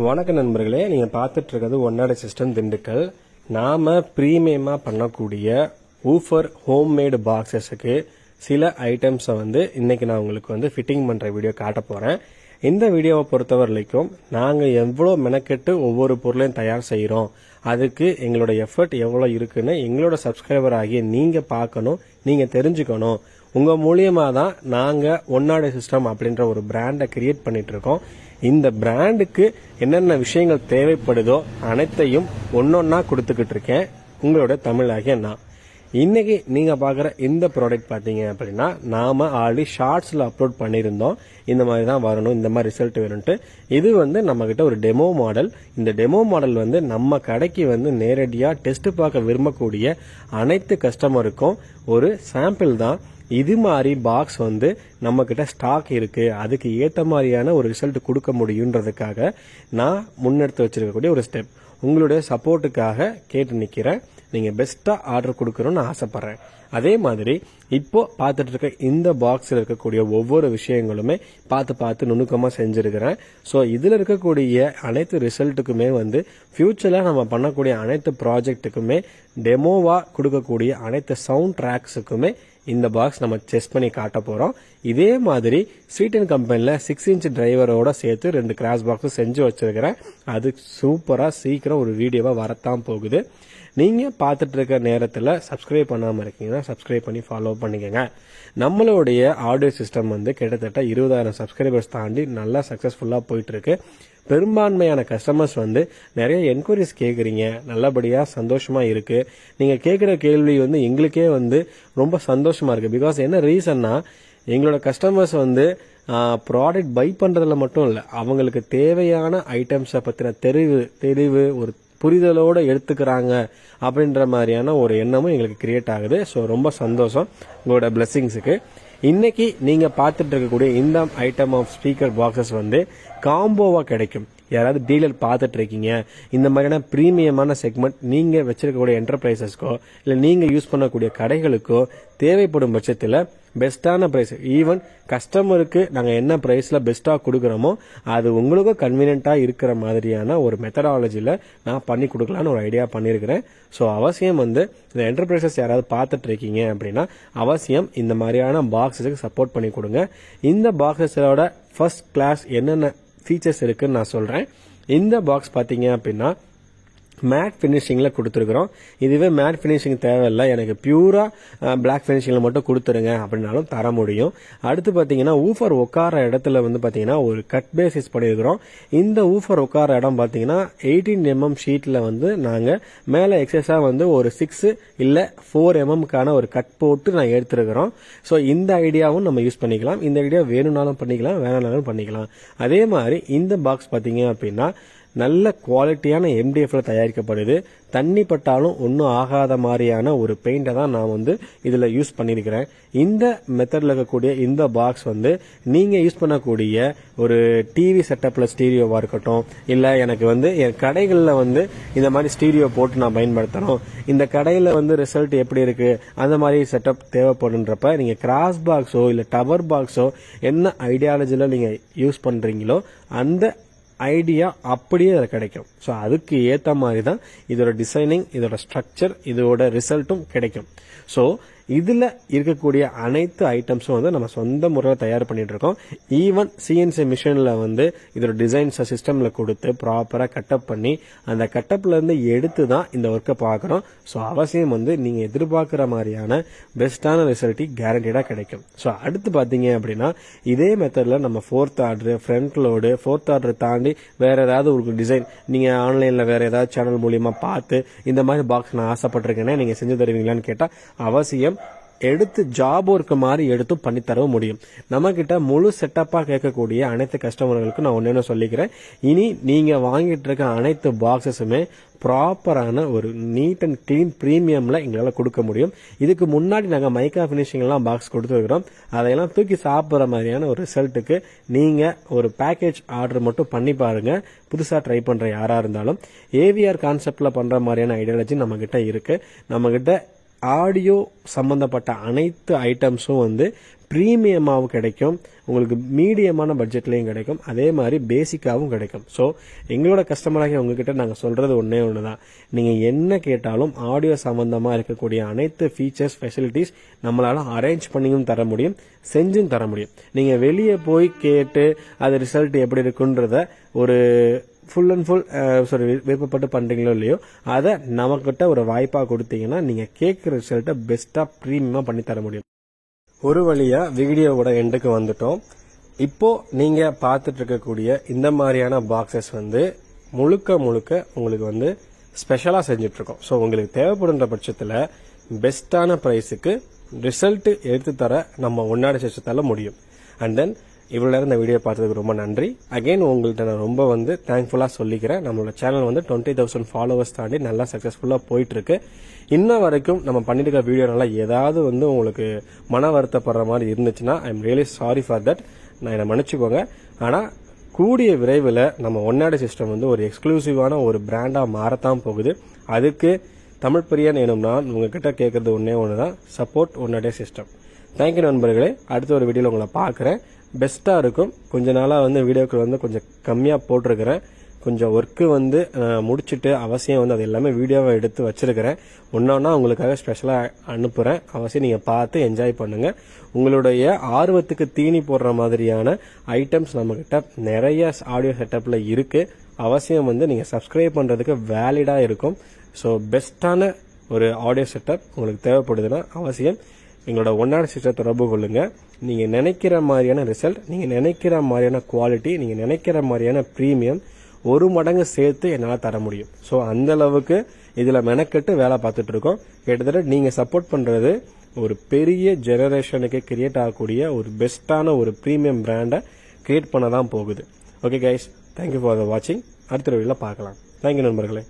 வணக்க நண்பர்களே, நீங்க பார்த்துட்டு இருக்கிறது ஒன்னாட சிஸ்டம் திண்டுக்கல். நாம பிரீமியமா பண்ணக்கூடிய ஊஃபர் ஹோம்மேட் பாக்ஸஸுக்கு சில ஐட்டம்ஸை இன்னைக்கு நான் உங்களுக்கு ஃபிட்டிங் பண்ற வீடியோ காட்ட போறேன். இந்த வீடியோவை பொறுத்தவரைக்கும் நாங்க எவ்வளோ மெனக்கெட்டு ஒவ்வொரு பொருளையும் தயார் செய்யறோம், அதுக்கு எங்களோட எஃபர்ட் எவ்வளோ இருக்குன்னு எங்களோட சப்ஸ்கிரைபர் ஆகிய நீங்க பார்க்கணும், நீங்க தெரிஞ்சுக்கணும். உங்க மூலியமா தான் நாங்க ஒன்னாட சிஸ்டம் அப்படின்ற ஒரு பிராண்டை கிரியேட் பண்ணிட்டு இருக்கோம். இந்த பிராண்டுக்கு என்னென்ன விஷயங்கள் தேவைப்படுதோ அனைத்தையும் ஒன்னொன்னா கொடுத்துக்கிட்டு இருக்கேன் உங்களோட தமிழாகிய நான். இன்னைக்கு நீங்க பாக்குற இந்த ப்ராடக்ட் பாத்தீங்க அப்படின்னா நாம ஆல்ரெடி ஷார்ட்ஸ்ல அப்லோட் பண்ணியிருந்தோம். இந்த மாதிரி தான் வரணும், இந்த மாதிரி ரிசல்ட் வேணும்ட்டு. இது நம்ம கிட்ட ஒரு டெமோ மாடல். இந்த டெமோ மாடல் நம்ம கடைக்கு நேரடியா டெஸ்ட் பார்க்க விரும்பக்கூடிய அனைத்து கஸ்டமருக்கும் ஒரு சாம்பிள் தான். இது மாதிரி பாக்ஸ் நம்ம கிட்ட ஸ்டாக் இருக்கு, அதுக்கு ஏத்த மாதிரியான ஒரு ரிசல்ட் கொடுக்க முடியும்ன்றதுக்காக நான் முன்னெடுத்து வச்சிருக்கக்கூடிய ஒரு ஸ்டெப். உங்களுடைய சப்போர்ட்டுக்காக கேட்டு நிக்கிறேன். நீங்க பெஸ்டா ஆர்டர் கொடுக்கணும்னு ஆசைப்படுறேன். அதே மாதிரி இப்போ பார்த்துட்டு இருக்க இந்த பாக்ஸ்ல இருக்கக்கூடிய ஒவ்வொரு விஷயங்களுமே பார்த்து நுணுக்கமா செஞ்சிருக்கிறேன். ஸோ இதுல இருக்கக்கூடிய அனைத்து ரிசல்ட்டுக்குமே ஃபியூச்சர்ல நம்ம பண்ணக்கூடிய அனைத்து ப்ராஜெக்ட்டுக்குமே டெமோவா கொடுக்கக்கூடிய அனைத்து சவுண்ட் ட்ராக்ஸுக்குமே இந்த பாக்ஸ் நம்ம செஸ் பண்ணி காட்ட போறோம். இதே மாதிரி ஸ்வீட்டன் கம்பெனில 6 இன்ச் டிரைவரோட சேர்த்து 2 கிராஸ் பாக்ஸ் செஞ்சு வச்சிருக்கிறேன். அது சூப்பரா சீக்கிரம் ஒரு வீடியோவா வரத்தான் போகுது. நீங்க பார்த்துட்டு இருக்க நேரத்தில் சப்ஸ்கிரைப் பண்ணாம இருக்கீங்கன்னா சப்ஸ்கிரைப் பண்ணி ஃபாலோ பண்ணிக்கங்க. நம்மளுடைய ஆடியோ சிஸ்டம் கிட்டத்தட்ட 20,000 சப்ஸ்கிரைபர்ஸ் தாண்டி நல்லா சக்சஸ்ஃபுல்லா போயிட்டு இருக்கு. பெரும்பான்மையான கஸ்டமர்ஸ் நிறைய என்கொயரிஸ் கேக்குறீங்க, நல்லபடியா சந்தோஷமா இருக்கு. நீங்க கேட்கிற கேள்வி எங்களுக்கே ரொம்ப சந்தோஷமா இருக்கு. பிகாஸ் என்ன ரீசன்னா, எங்களோட கஸ்டமர்ஸ் ப்ராடக்ட் பை பண்றதுல மட்டும் இல்ல, அவங்களுக்கு தேவையான ஐட்டம்ஸை பத்தின தெளிவு ஒரு புரிதலோட எடுத்துக்கிறாங்க அப்படின்ற மாதிரியான ஒரு எண்ணமும் எங்களுக்கு கிரியேட் ஆகுது. ஸோ ரொம்ப சந்தோஷம் உங்களோட பிளெஸிங்ஸுக்கு. இன்னைக்கு நீங்க பார்த்துட்டு இருக்கக்கூடிய இந்த ஐட்டம் ஆஃப் ஸ்பீக்கர் பாக்ஸஸ் காம்போவா கிடைக்கும். யாராவது டீலர் பார்த்துட்டு இருக்கீங்க, இந்த மாதிரியான பிரீமியமான செக்மெண்ட் நீங்க வச்சிருக்கக்கூடிய என்டர்பிரைசஸ்க்கோ இல்ல நீங்க யூஸ் பண்ணக்கூடிய கடைகளுக்கோ தேவைப்படும் பட்சத்தில் பெஸ்டான பிரைஸ், ஈவன் கஸ்டமருக்கு நாங்க என்ன பிரைஸ்ல பெஸ்டா கொடுக்கறோமோ அது உங்களுக்கும் கன்வீனியன்டா இருக்கிற மாதிரியான ஒரு மெத்தடாலஜில நான் பண்ணி கொடுக்கலான்னு ஒரு ஐடியா பண்ணிருக்கிறேன். ஸோ அவசியம் இந்த என்டர்பிரைசஸ் யாராவது பார்த்துட்டு இருக்கீங்க அப்படின்னா அவசியம் இந்த மாதிரியான பாக்ஸஸுக்கு சப்போர்ட் பண்ணி கொடுங்க. இந்த பாக்ஸஸோட ஃபர்ஸ்ட் கிளாஸ் என்னென்ன ஃபீச்சர்ஸ் இருக்குன்னு நான் சொல்றேன். இந்த பாக்ஸ் பாத்தீங்க அப்படின்னா மேட் பினிஷிங்ல கொடுத்துருக்கிறோம். இதுவே மேட் பினிஷிங் தேவையில்லை, எனக்கு பியூரா பிளாக் பினிஷிங்ல மட்டும் கொடுத்துருங்க அப்படின்னாலும் தர முடியும். அடுத்து பாத்தீங்கன்னா ஊஃபர் உட்கார இடத்துல பாத்தீங்கன்னா ஒரு கட் பேசிஸ் பண்ணிருக்கிறோம். இந்த ஊஃபர் உட்கார இடம் பாத்தீங்கன்னா 18 mm ஷீட்ல நாங்க மேல எக்ஸஸா ஒரு 6 இல்ல 4 mm ஒரு கட் போட்டு நான் எடுத்துருக்கிறோம். ஸோ இந்த ஐடியாவும் நம்ம யூஸ் பண்ணிக்கலாம். இந்த ஐடியா வேணும்னாலும் பண்ணிக்கலாம், வேணாலும் பண்ணிக்கலாம். அதே மாதிரி இந்த பாக்ஸ் பாத்தீங்க அப்படின்னா நல்ல குவாலிட்டியான MDF தயாரிக்கப்படுது. தண்ணி பட்டாலும் ஒன்னும் ஆகாத மாதிரியான ஒரு பெயிண்டை தான் நான் இதுல யூஸ் பண்ணிருக்கிறேன். இந்த மெத்தட்ல இருக்கக்கூடிய இந்த பாக்ஸ் நீங்க யூஸ் பண்ணக்கூடிய ஒரு டிவி செட்டப்ல ஸ்டீரியோவா இருக்கட்டும், இல்ல எனக்கு என் கடைகள்ல இந்த மாதிரி ஸ்டீரியோ போட்டு நான் பயன்படுத்தணும், இந்த கடையில ரிசல்ட் எப்படி இருக்கு அந்த மாதிரி செட்டப் தேவைப்படுன்றப்ப நீங்க கிராஸ் பாக்ஸோ இல்ல டவர் பாக்ஸோ என்ன ஐடியாலஜில நீங்க யூஸ் பண்றீங்களோ அந்த ஐடியா அப்படியே அதில் கிடைக்கும். ஸோ அதுக்கு ஏற்ற மாதிரி தான் இதோட டிசைனிங், இதோட ஸ்ட்ரக்சர், இதோட ரிசல்ட்டும் கிடைக்கும். ஸோ இதுல இருக்கக்கூடிய அனைத்து ஐட்டம்ஸும் நம்ம சொந்த முறையில் தயார் பண்ணிட்டு இருக்கோம். ஈவன் CNC மிஷின்ல இதோட டிசைன்ஸ் சிஸ்டம்ல கொடுத்து ப்ராப்பரா கட்டப் பண்ணி அந்த கட்டப்ல இருந்து எடுத்து தான் இந்த ஒர்க்கை பார்க்கறோம். ஸோ அவசியம் நீங்க எதிர்பார்க்கிற மாதிரியான பெஸ்டான ரிசல்ட் கேரண்டீடா கிடைக்கும். ஸோ அடுத்து பாத்தீங்க அப்படின்னா இதே மெத்தட்ல நம்ம 4th order, front load, 4th order தாண்டி வேற ஏதாவது ஒரு டிசைன் நீங்க ஆன்லைன்ல வேற ஏதாவது சேனல் மூலியமா பார்த்து இந்த மாதிரி பாக்ஸ் நான் ஆசைப்பட்டிருக்கேன்னா நீங்க செஞ்சு தருவீங்களான்னு கேட்டா அவசியம் எடுத்து ஜாப் ஒர்க் மாதிரி எடுத்து பண்ணி தர முடியும். நம்ம கிட்ட முழு செட்டப்பா கேட்கக்கூடிய அனைத்து கஸ்டமர்களுக்கும் நான் ஒன்னு சொல்லிக்கிறேன், இனி நீங்க வாங்கிட்டு இருக்க அனைத்து பாக்ஸஸுமே ப்ராப்பரான ஒரு நீட் அண்ட் கிளீன் பிரீமியம்ல எங்களால கொடுக்க முடியும். இதுக்கு முன்னாடி நாங்க மைக்கா பினிஷிங் எல்லாம் பாக்ஸ் கொடுத்துருக்கிறோம். அதையெல்லாம் தூக்கி சாப்பிடுற மாதிரியான ஒரு ரிசல்ட்டுக்கு நீங்க ஒரு பேக்கேஜ் ஆர்டர் மட்டும் பண்ணி பாருங்க. புதுசா ட்ரை பண்ற யாரா இருந்தாலும் AVR கான்செப்ட்ல பண்ற மாதிரியான ஐடியாலஜி நம்ம கிட்ட இருக்கு. நம்ம கிட்ட ஆடியோ சம்பந்தப்பட்ட அனைத்து ஐட்டம்ஸும் வந்து ப்ரீமியமாகவும் கிடைக்கும், உங்களுக்கு மீடியமான பட்ஜெட்லேயும் கிடைக்கும், அதே மாதிரி பேசிக்காகவும் கிடைக்கும். ஸோ எங்களோட கஸ்டமராக உங்ககிட்ட நாங்கள் சொல்கிறது ஒன்றே ஒன்று தான், நீங்கள் என்ன கேட்டாலும் ஆடியோ சம்பந்தமாக இருக்கக்கூடிய அனைத்து ஃபீச்சர்ஸ் ஃபெசிலிட்டிஸ் நம்மளால் அரேஞ்ச் பண்ணியும் தர முடியும், செஞ்சும் தர முடியும். நீங்கள் வெளியே போய் கேட்டு அது ரிசல்ட் எப்படி இருக்குன்றத ஒரு ஃபுல் அண்ட் ஃபுல் விருப்பப்பட்டு பண்ணுறீங்களோ இல்லையோ, அதை நமக்கிட்ட ஒரு வாய்ப்பாக கொடுத்தீங்கன்னா நீங்கள் கேட்குற ரிசல்ட்டை பெஸ்ட்டாக ப்ரீமியமாக பண்ணி தர முடியும். ஒரு வழியாக வீடியோவோட எண்டுக்கு வந்துட்டோம். இப்போ நீங்கள் பார்த்துட்டு இருக்கக்கூடிய இந்த மாதிரியான பாக்ஸஸ் வந்து முழுக்க உங்களுக்கு வந்து ஸ்பெஷலாக செஞ்சிட்ருக்கோம். ஸோ உங்களுக்கு தேவைப்படுன்ற பட்சத்தில் பெஸ்ட்டான ப்ரைஸுக்கு ரிசல்ட் எடுத்து தர நம்ம ஒன்னாடி சிஸ்டத்தால் முடியும். அண்ட் தென் இவ்வளோ நேரம் இந்த வீடியோ பார்த்ததுக்கு ரொம்ப நன்றி. அகைன் உங்கள்கிட்ட நான் ரொம்ப வந்து தேங்க்ஃபுல்லாக சொல்லிக்கிறேன். நம்மளோட சேனல் வந்து 20,000 ஃபாலோவர்ஸ் தாண்டி நல்லா சக்ஸஸ்ஃபுல்லாக போயிட்டுருக்கு. இன்ன வரைக்கும் நம்ம பண்ணிட்டு இருக்க வீடியோனால ஏதாவது வந்து உங்களுக்கு மன வருத்தப்படுற மாதிரி இருந்துச்சுன்னா I am really sorry for that, நான் என்னை மன்னிச்சுக்கோங்க. ஆனால் கூடிய விரைவில் நம்ம ஒன்னாடி சிஸ்டம் வந்து ஒரு எக்ஸ்க்ளூசிவான ஒரு பிராண்டாக மாறத்தான் போகுது. அதுக்கு தமிழ் பிரியன் வேணும்னா உங்ககிட்ட கேட்கறது ஒன்றே ஒன்று தான், சப்போர்ட் ஒன்னாடி சிஸ்டம். தேங்க்யூ நண்பர்களே. அடுத்த ஒரு வீடியோவில் உங்களை பார்க்குறேன். பெஸ்ட்டாக இருக்கும். கொஞ்ச நாளாக வந்து வீடியோக்கள் வந்து கொஞ்சம் கம்மியாக போட்டிருக்கிறேன். கொஞ்சம் ஒர்க்கு வந்து முடிச்சுட்டு அவசியம் வந்து அது எல்லாமே வீடியோவை எடுத்து வச்சிருக்கிறேன். ஒன்றா உங்களுக்காக ஸ்பெஷலாக அனுப்புகிறேன். அவசியம் நீங்கள் பார்த்து என்ஜாய் பண்ணுங்கள். உங்களுடைய ஆர்வத்துக்கு தீனி போடுற மாதிரியான ஐட்டம்ஸ் நம்மக்கிட்ட நிறைய ஆடியோ செட்டப்பில் இருக்குது. அவசியம் வந்து நீங்கள் சப்ஸ்கிரைப் பண்ணுறதுக்கு வேலிடாக இருக்கும். ஸோ பெஸ்ட்டான ஒரு ஆடியோ செட்டப் உங்களுக்கு தேவைப்படுதுன்னா அவசியம் எங்களோட ஒன்னாடி சிஸ்டத்தை தொடர்பு கொள்ளுங்க. நீங்கள் நினைக்கிற மாதிரியான ரிசல்ட், நீங்கள் நினைக்கிற மாதிரியான குவாலிட்டி, நீங்கள் நினைக்கிற மாதிரியான ப்ரீமியம் ஒரு மடங்கு சேர்த்து என்னால் தர முடியும். ஸோ அந்த அளவுக்கு இதில் மெனக்கெட்டு வேலை பார்த்துட்டு இருக்கோம். கிட்டத்தட்ட நீங்கள் சப்போர்ட் பண்ணுறது ஒரு பெரிய ஜெனரேஷனுக்கு கிரியேட் ஆகக்கூடிய ஒரு பெஸ்ட்டான ஒரு ப்ரீமியம் பிராண்டை கிரியேட் பண்ண தான் போகுது. Okay guys, thank you for the வாட்சிங். அடுத்த வீடியோவில் பார்க்கலாம். தேங்க்யூ நண்பர்களே.